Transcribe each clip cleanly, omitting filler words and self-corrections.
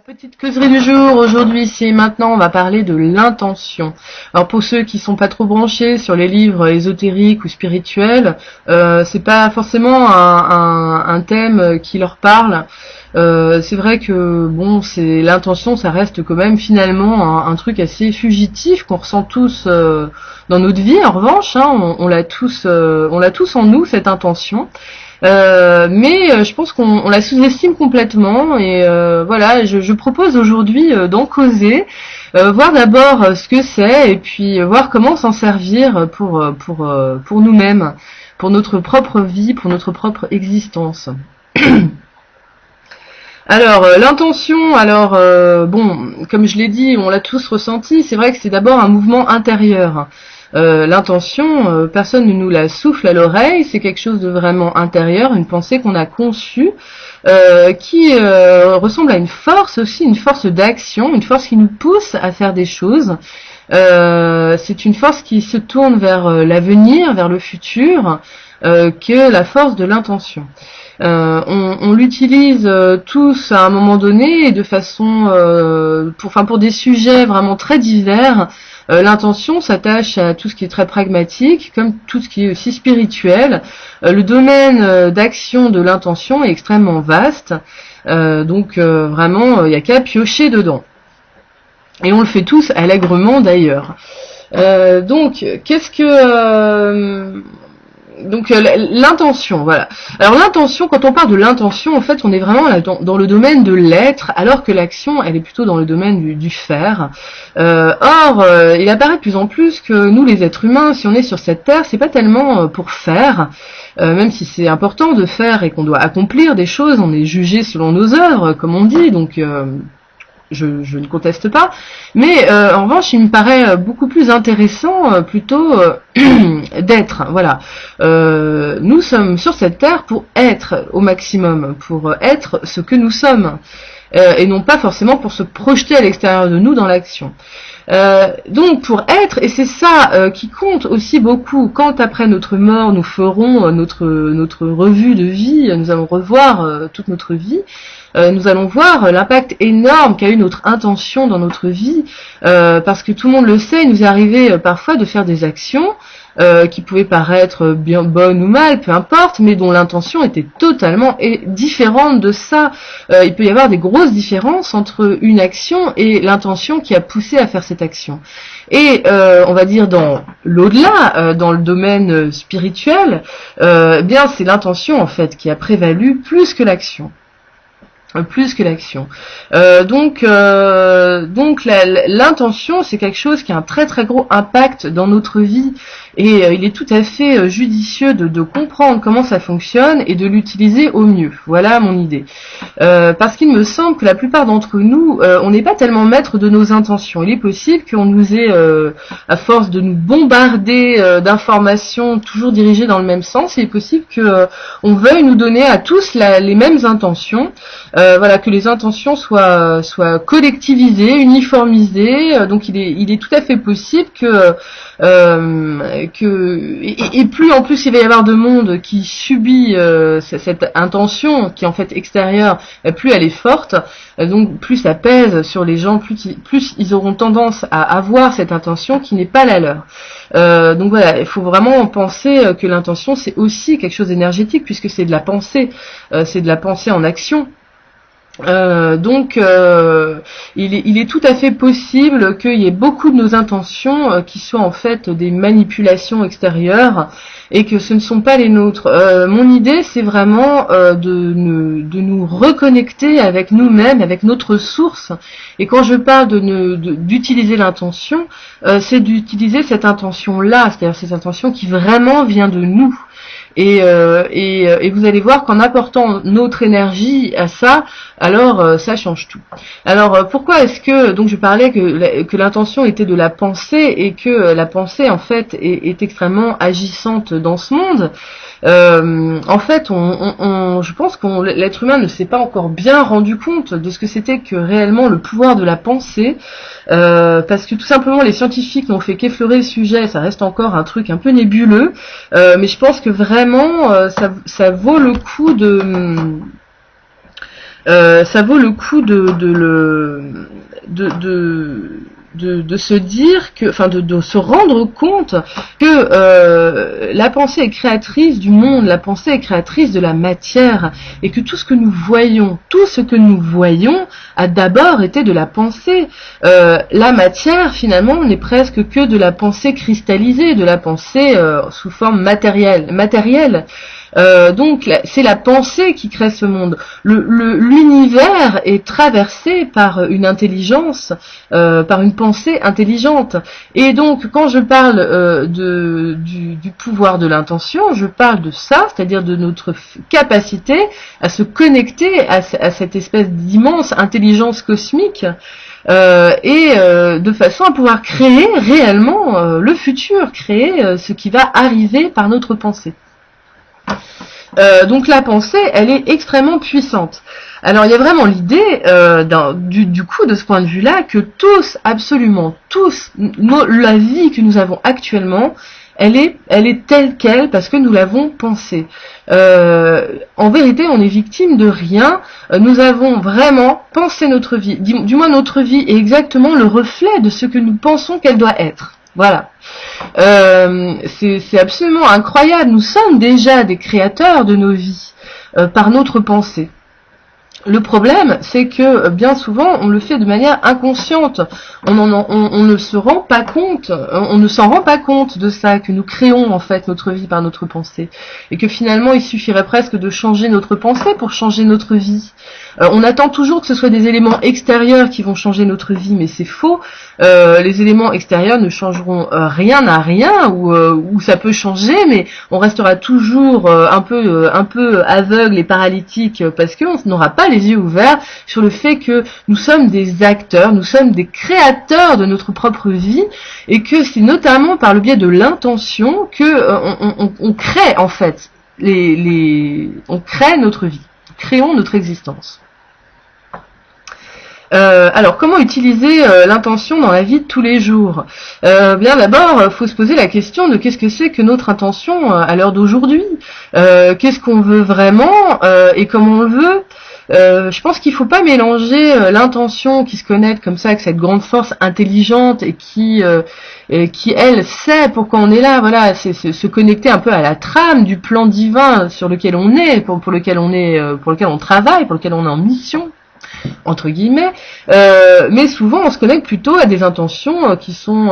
Petite causerie du jour, aujourd'hui, ici et maintenant, on va parler de l'intention. Alors pour ceux qui sont pas trop branchés sur les livres ésotériques ou spirituels, c'est pas forcément un thème qui leur parle. C'est vrai que bon, c'est l'intention, ça reste quand même finalement un truc assez fugitif qu'on ressent tous dans notre vie. En revanche, hein, on l'a tous en nous, cette intention. Mais je pense qu'on la sous-estime complètement et voilà, je propose aujourd'hui d'en causer, voir d'abord ce que c'est et puis voir comment s'en servir pour nous-mêmes, pour notre propre vie, pour notre propre existence. Alors l'intention, bon, comme je l'ai dit, on l'a tous ressenti, c'est vrai que c'est d'abord un mouvement intérieur. L'intention, personne ne nous la souffle à l'oreille, c'est quelque chose de vraiment intérieur, une pensée qu'on a conçue, qui ressemble à une force aussi, une force d'action, une force qui nous pousse à faire des choses. C'est une force qui se tourne vers l'avenir, vers le futur, que la force de l'intention. On l'utilise tous à un moment donné et de façon, pour des sujets vraiment très divers. L'intention s'attache à tout ce qui est très pragmatique, comme tout ce qui est aussi spirituel. Le domaine d'action de l'intention est extrêmement vaste, donc vraiment, il n'y a qu'à piocher dedans. Et on le fait tous allègrement d'ailleurs. Donc, qu'est-ce que... Donc l'intention, voilà. Alors l'intention, quand on parle de l'intention, en fait, on est vraiment là dans le domaine de l'être, alors que l'action, elle est plutôt dans le domaine du faire. Or, il apparaît de plus en plus que nous, les êtres humains, si on est sur cette terre, c'est pas tellement pour faire, même si c'est important de faire et qu'on doit accomplir des choses, on est jugé selon nos œuvres, comme on dit, donc... Je ne conteste pas, mais en revanche, il me paraît beaucoup plus intéressant plutôt d'être. Voilà, nous sommes sur cette terre pour être au maximum, pour être ce que nous sommes, et non pas forcément pour se projeter à l'extérieur de nous dans l'action. Donc pour être, et c'est ça qui compte aussi beaucoup, quand après notre mort nous ferons notre revue de vie, nous allons revoir toute notre vie, nous allons voir l'impact énorme qu'a eu notre intention dans notre vie, parce que tout le monde le sait, il nous est arrivé parfois de faire des actions qui pouvaient paraître bien bonnes ou mal, peu importe, mais dont l'intention était totalement différente de ça. Il peut y avoir des grosses différences entre une action et l'intention qui a poussé à faire cette action. Et on va dire dans l'au-delà, dans le domaine spirituel, bien c'est l'intention en fait qui a prévalu plus que l'action. Donc l'intention, c'est quelque chose qui a un très très gros impact dans notre vie et il est tout à fait judicieux de comprendre comment ça fonctionne et de l'utiliser au mieux. Voilà mon idée. Parce qu'il me semble que la plupart d'entre nous, on n'est pas tellement maître de nos intentions. Il est possible qu'on nous ait, à force de nous bombarder d'informations toujours dirigées dans le même sens, il est possible que on veuille nous donner à tous les mêmes intentions. Voilà, que les intentions soient collectivisées, uniformisées. Donc il est tout à fait possible que et plus en plus il va y avoir de monde qui subit cette intention qui est en fait extérieure, plus elle est forte, donc plus ça pèse sur les gens, plus ils auront tendance à avoir cette intention qui n'est pas la leur. Donc voilà, il faut vraiment penser que l'intention c'est aussi quelque chose d'énergétique puisque c'est de la pensée en action. Donc il est tout à fait possible qu'il y ait beaucoup de nos intentions qui soient en fait des manipulations extérieures et que ce ne sont pas les nôtres. Mon idée c'est vraiment de nous reconnecter avec nous-mêmes, avec notre source. Et quand je parle d'utiliser l'intention, c'est d'utiliser cette intention-là, c'est-à-dire cette intention qui vraiment vient de nous. Et vous allez voir qu'en apportant notre énergie à ça, alors ça change tout. Alors pourquoi est-ce que, donc je parlais que l'intention était de la pensée et que la pensée en fait est extrêmement agissante dans ce monde. En fait, je pense que l'être humain ne s'est pas encore bien rendu compte de ce que c'était que réellement le pouvoir de la pensée, parce que tout simplement les scientifiques n'ont fait qu'effleurer le sujet, ça reste encore un truc un peu nébuleux, mais je pense que vraiment ça vaut le coup Ça vaut le coup de se dire que, enfin, de se rendre compte que la pensée est créatrice du monde, la pensée est créatrice de la matière, et que tout ce que nous voyons a d'abord été de la pensée. La matière, finalement, n'est presque que de la pensée cristallisée, de la pensée sous forme matérielle. Donc c'est la pensée qui crée ce monde. L'univers est traversé par une intelligence, par une pensée intelligente. Et donc quand je parle du pouvoir de l'intention, je parle de ça, c'est-à-dire de notre capacité à se connecter à cette espèce d'immense intelligence cosmique. De façon à pouvoir créer réellement le futur, créer ce qui va arriver par notre pensée. Donc la pensée, elle est extrêmement puissante. Alors il y a vraiment l'idée, du coup, de ce point de vue-là, que tous, absolument tous, la vie que nous avons actuellement, elle est telle quelle parce que nous l'avons pensée. En vérité, on est victime de rien. Nous avons vraiment pensé notre vie. Du moins, notre vie est exactement le reflet de ce que nous pensons qu'elle doit être. Voilà. C'est absolument incroyable. Nous sommes déjà des créateurs de nos vies par notre pensée. Le problème, c'est que bien souvent, on le fait de manière inconsciente. On ne se rend pas compte, on ne s'en rend pas compte de ça, que nous créons en fait notre vie par notre pensée. Et que finalement, il suffirait presque de changer notre pensée pour changer notre vie. On attend toujours que ce soit des éléments extérieurs qui vont changer notre vie, mais c'est faux. Les éléments extérieurs ne changeront rien à rien, ou ça peut changer, mais on restera toujours un peu aveugle et paralytique parce qu'on n'aura pas les yeux ouverts sur le fait que nous sommes des acteurs, nous sommes des créateurs de notre propre vie, et que c'est notamment par le biais de l'intention que on crée en fait on crée notre vie, créons notre existence. Alors, comment utiliser l'intention dans la vie de tous les jours? Bien d'abord, faut se poser la question de qu'est-ce que c'est que notre intention à l'heure d'aujourd'hui. Qu'est-ce qu'on veut vraiment et comment on le veut. Je pense qu'il faut pas mélanger l'intention qui se connecte comme ça avec cette grande force intelligente et qui elle sait pourquoi on est là. Voilà, c'est se connecter un peu à la trame du plan divin sur lequel on est, pour lequel on travaille, pour lequel on est en mission, entre guillemets, mais souvent on se connecte plutôt à des intentions qui sont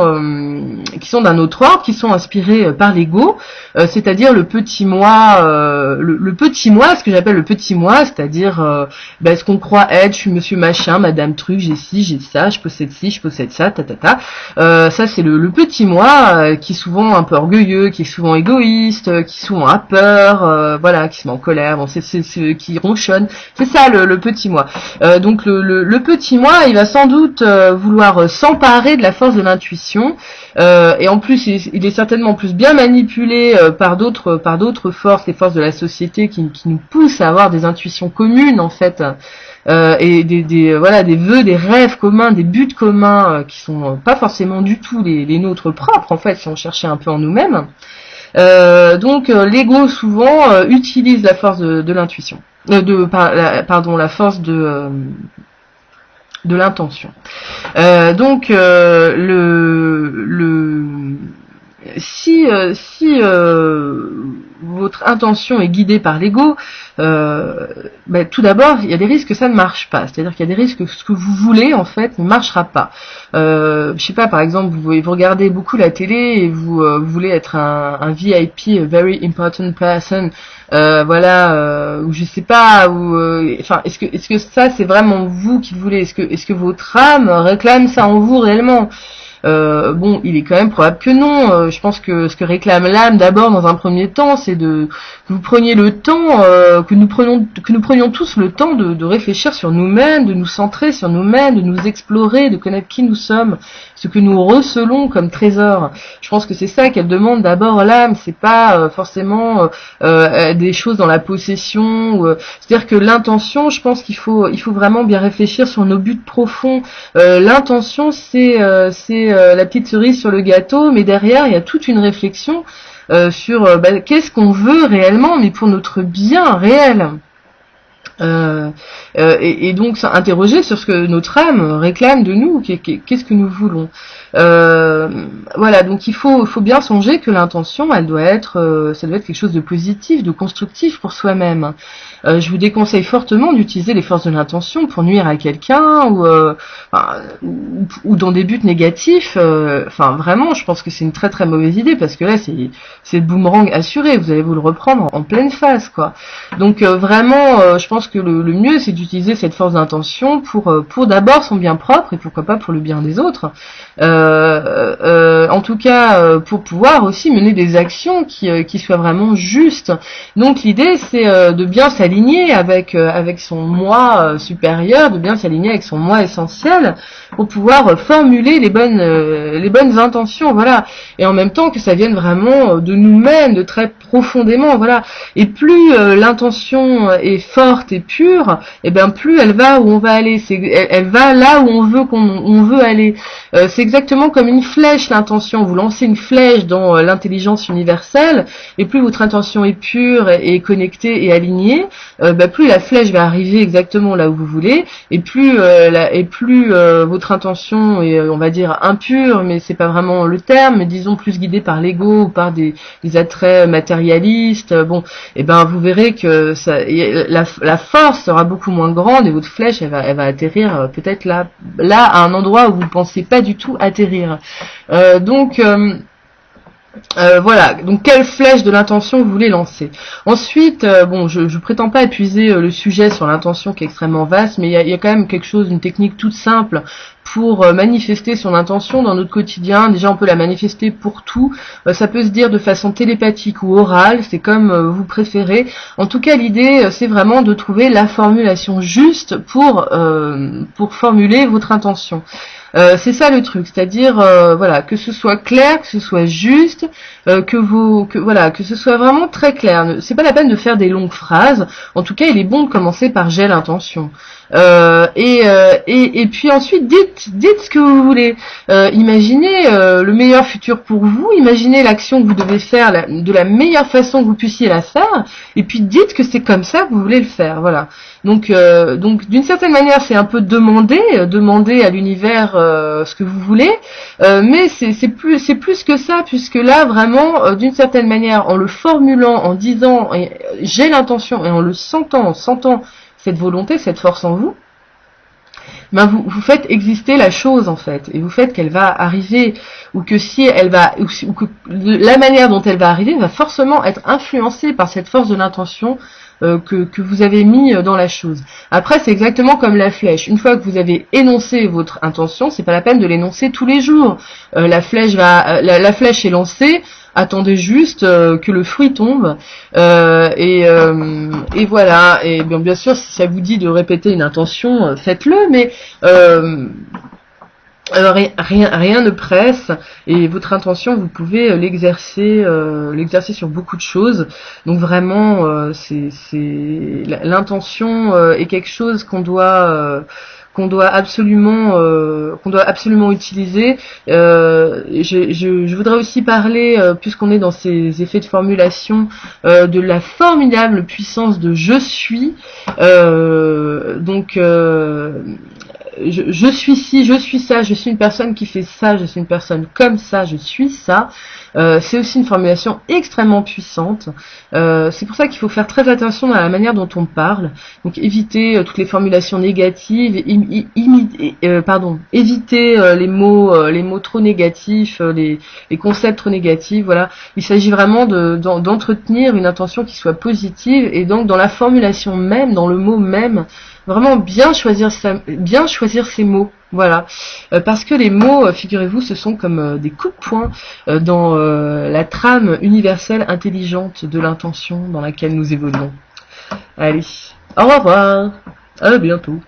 d'un autre ordre, qui sont inspirées par l'ego, c'est-à-dire le petit moi, le petit moi, ce que j'appelle le petit moi, c'est-à-dire ce qu'on croit être, je suis monsieur machin, madame truc, j'ai ci, j'ai ça, je possède ci, je possède ça, ça c'est le petit moi qui est souvent un peu orgueilleux, qui est souvent égoïste, qui souvent a peur, voilà, qui se met en colère, bon, c'est qui ronchonne, c'est ça le petit moi. Donc le petit moi, il va sans doute vouloir s'emparer de la force de l'intuition, et en plus il est certainement plus bien manipulé par d'autres forces, les forces de la société qui nous poussent à avoir des intuitions communes en fait, et des vœux, des rêves communs, des buts communs qui sont pas forcément du tout les nôtres propres en fait, si on cherchait un peu en nous-mêmes. Donc l'ego souvent utilise la force de l'intuition, la force de l'intention. Si votre intention est guidée par l'ego, tout d'abord, il y a des risques que ça ne marche pas. C'est-à-dire qu'il y a des risques que ce que vous voulez, en fait, ne marchera pas. Je sais pas, par exemple, vous regardez beaucoup la télé et vous voulez être un VIP, a very important person, ou je sais pas, est-ce que ça c'est vraiment vous qui le voulez? Est-ce que votre âme réclame ça en vous réellement? Il est quand même probable que non. Je pense que ce que réclame l'âme d'abord dans un premier temps, c'est que vous preniez le temps, que nous prenions tous le temps de réfléchir sur nous-mêmes, de nous centrer sur nous-mêmes, de nous explorer, de connaître qui nous sommes, ce que nous recelons comme trésor. Je pense que c'est ça qu'elle demande d'abord l'âme. C'est pas forcément des choses dans la possession. C'est-à-dire que l'intention, je pense qu'il faut vraiment bien réfléchir sur nos buts profonds. L'intention, c'est la petite cerise sur le gâteau, mais derrière il y a toute une réflexion sur qu'est-ce qu'on veut réellement, mais pour notre bien réel. Et donc s'interroger sur ce que notre âme réclame de nous, qu'est-ce que nous voulons. Voilà, donc il faut bien songer que l'intention, ça doit être quelque chose de positif, de constructif pour soi-même. Je vous déconseille fortement d'utiliser les forces de l'intention pour nuire à quelqu'un ou dans des buts négatifs. Enfin, vraiment, je pense que c'est une très très mauvaise idée parce que là, c'est le boomerang assuré. Vous allez vous le reprendre en pleine face, quoi. Donc vraiment, je pense que le mieux, c'est d'utiliser cette force d'intention pour d'abord son bien propre et pourquoi pas pour le bien des autres. En tout cas, pour pouvoir aussi mener des actions qui soient vraiment justes. Donc l'idée, c'est de bien s'aligner avec son moi supérieur, de bien s'aligner avec son moi essentiel pour pouvoir formuler les bonnes intentions, voilà. Et en même temps que ça vienne vraiment de nous-mêmes, de très profondément, voilà. Et plus l'intention est forte et pure, et bien plus elle va où on va aller. Elle va là où on veut aller. C'est exactement comme une flèche, l'intention. Vous lancez une flèche dans l'intelligence universelle, et plus votre intention est pure et connectée et alignée, plus la flèche va arriver exactement là où vous voulez, et plus votre intention est, on va dire, impure, mais c'est pas vraiment le terme, mais disons plus guidée par l'ego ou par des attraits matérialistes. Bon, et ben vous verrez que la force sera beaucoup moins grande et votre flèche elle va atterrir peut-être là à un endroit où vous ne pensez pas du tout atterrir. Voilà, donc quelle flèche de l'intention vous voulez lancer. Ensuite, bon, je prétends pas épuiser le sujet sur l'intention qui est extrêmement vaste, mais il y a quand même quelque chose, une technique toute simple pour manifester son intention dans notre quotidien. Déjà, on peut la manifester pour tout. Ça peut se dire de façon télépathique ou orale, c'est comme vous préférez. En tout cas, l'idée, c'est vraiment de trouver la formulation juste pour formuler votre intention. C'est ça le truc, c'est-à-dire voilà, que ce soit clair, que ce soit juste, que ce soit vraiment très clair. C'est pas la peine de faire des longues phrases. En tout cas, il est bon de commencer par j'ai l'intention. Et puis ensuite dites ce que vous voulez. Imaginez le meilleur futur pour vous, imaginez l'action que vous devez faire de la meilleure façon que vous puissiez la faire, et puis dites que c'est comme ça que vous voulez le faire. Voilà. Donc d'une certaine manière, c'est un peu demander à l'univers ce que vous voulez, mais c'est plus que ça, puisque là vraiment, d'une certaine manière, en le formulant, en disant j'ai l'intention, et en le sentant, cette volonté, cette force en vous, ben vous faites exister la chose en fait, et vous faites qu'elle va arriver, ou que si elle va, ou que la manière dont elle va arriver va forcément être influencée par cette force de l'intention que vous avez mis dans la chose. Après, c'est exactement comme la flèche. Une fois que vous avez énoncé votre intention, c'est pas la peine de l'énoncer tous les jours. La flèche est lancée. Attendez juste que le fruit tombe et voilà. Et bien sûr, si ça vous dit de répéter une intention, faites-le, mais rien ne presse, et votre intention, vous pouvez l'exercer sur beaucoup de choses. Donc vraiment, l'intention est quelque chose qu'on doit absolument utiliser. Je voudrais aussi parler, puisqu'on est dans ces effets de formulation, de la formidable puissance de je suis. Je suis ci, je suis ça, je suis une personne qui fait ça, je suis une personne comme ça, je suis ça. C'est aussi une formulation extrêmement puissante. C'est pour ça qu'il faut faire très attention à la manière dont on parle. Donc éviter toutes les formulations négatives, éviter les mots trop négatifs, les concepts trop négatifs. Voilà, il s'agit vraiment d'entretenir une intention qui soit positive, et donc dans la formulation même, dans le mot même, vraiment bien choisir ses mots. Voilà, parce que les mots, figurez-vous, ce sont comme des coups de poing dans la trame universelle intelligente de l'intention dans laquelle nous évoluons. Allez, au revoir, à bientôt.